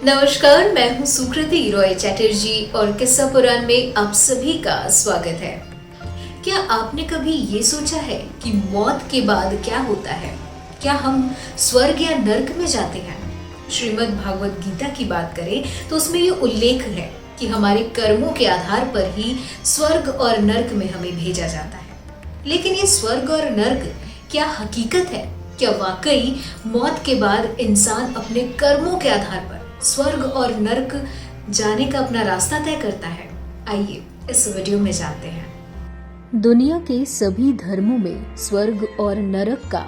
नमस्कार, मैं हूँ सुकृति रॉय चैटर्जी और किस्सा पुराण में आप सभी का स्वागत है। क्या आपने कभी ये सोचा है कि मौत के बाद क्या होता है? क्या हम स्वर्ग या नर्क में जाते हैं? श्रीमद् भागवत गीता की बात करें तो उसमें ये उल्लेख है कि हमारे कर्मों के आधार पर ही स्वर्ग और नर्क में हमें भेजा जाता है। लेकिन ये स्वर्ग और नर्क क्या हकीकत है? क्या वाकई मौत के बाद इंसान अपने कर्मों के आधार पर स्वर्ग और नर्क जाने का अपना रास्ता तय करता है? आइए इस वीडियो में जानते हैं। दुनिया के सभी धर्मों में स्वर्ग और नरक का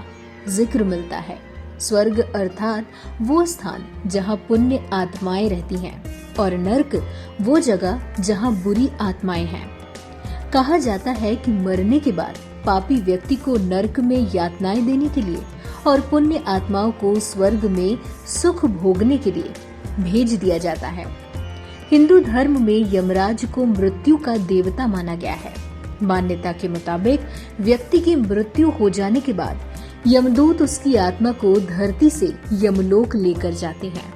जिक्र मिलता है। स्वर्ग अर्थात वो स्थान जहाँ पुण्य आत्माएं रहती हैं और नर्क वो जगह जहाँ बुरी आत्माएं हैं। कहा जाता है कि मरने के बाद पापी व्यक्ति को नर्क में यातनाएं देने के लिए और पुण्य आत्माओं को स्वर्ग में सुख भोगने के लिए भेज दिया जाता है। हिंदू धर्म में यमराज को मृत्यु का देवता माना गया है। मान्यता के मुताबिक व्यक्ति की मृत्यु हो जाने के बाद यमदूत उसकी आत्मा को धरती से यमलोक लेकर जाते हैं।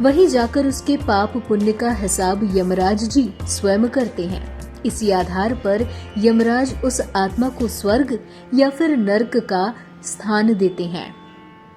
वहीं जाकर उसके पाप पुण्य का हिसाब यमराज जी स्वयं करते हैं। इसी आधार पर यमराज उस आत्मा को स्वर्ग या फिर नर्क का स्थान देते हैं।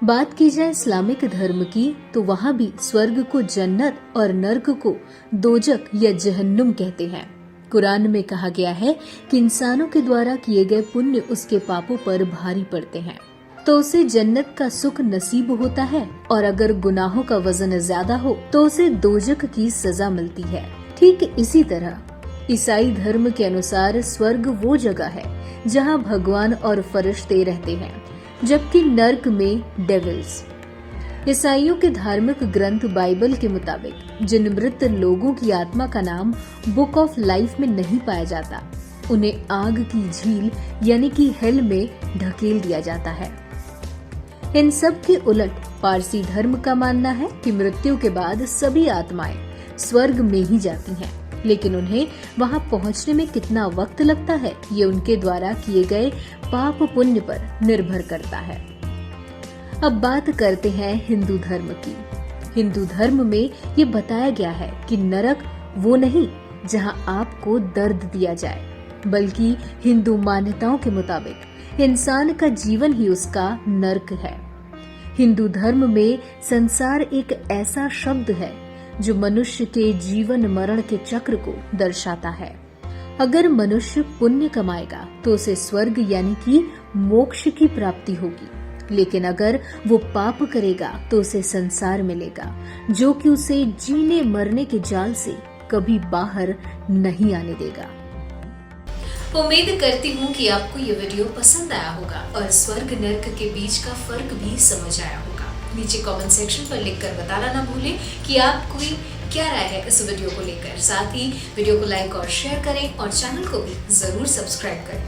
बात की जाए इस्लामिक धर्म की तो वहाँ भी स्वर्ग को जन्नत और नर्क को दोजक या जहन्नुम कहते हैं। कुरान में कहा गया है कि इंसानों के द्वारा किए गए पुण्य उसके पापों पर भारी पड़ते हैं तो उसे जन्नत का सुख नसीब होता है और अगर गुनाहों का वजन ज्यादा हो तो उसे दोजक की सजा मिलती है। ठीक इसी तरह ईसाई धर्म के अनुसार स्वर्ग वो जगह है जहाँ भगवान और फरिश्ते रहते हैं, जबकि नर्क में डेविल्स। ईसाइयों के धार्मिक ग्रंथ बाइबल के मुताबिक जिन मृत लोगों की आत्मा का नाम बुक ऑफ लाइफ में नहीं पाया जाता, उन्हें आग की झील यानी कि हेल में ढकेल दिया जाता है। इन सब के उलट पारसी धर्म का मानना है कि मृत्यु के बाद सभी आत्माएं स्वर्ग में ही जाती हैं, लेकिन उन्हें वहां पहुंचने में कितना वक्त लगता है ये उनके द्वारा किए गए पाप पुण्य पर निर्भर करता है। अब बात करते हैं हिंदू धर्म की। हिंदू धर्म में ये बताया गया है कि नरक वो नहीं जहां आपको दर्द दिया जाए, बल्कि हिंदू मान्यताओं के मुताबिक इंसान का जीवन ही उसका नर्क है। हिंदू धर्म में संसार एक ऐसा शब्द है जो मनुष्य के जीवन मरण के चक्र को दर्शाता है। अगर मनुष्य पुण्य कमाएगा तो उसे स्वर्ग यानी कि मोक्ष की प्राप्ति होगी, लेकिन अगर वो पाप करेगा तो उसे संसार मिलेगा जो कि उसे जीने मरने के जाल से कभी बाहर नहीं आने देगा। उम्मीद करती हूँ कि आपको ये वीडियो पसंद आया होगा और स्वर्ग नर्क के बीच का फर्क भी समझ आया होगा। नीचे कमेंट सेक्शन पर लिखकर बताना ना भूलें कि आपको क्या राय है इस वीडियो को लेकर। साथ ही वीडियो को लाइक और शेयर करें और चैनल को भी जरूर सब्सक्राइब करें।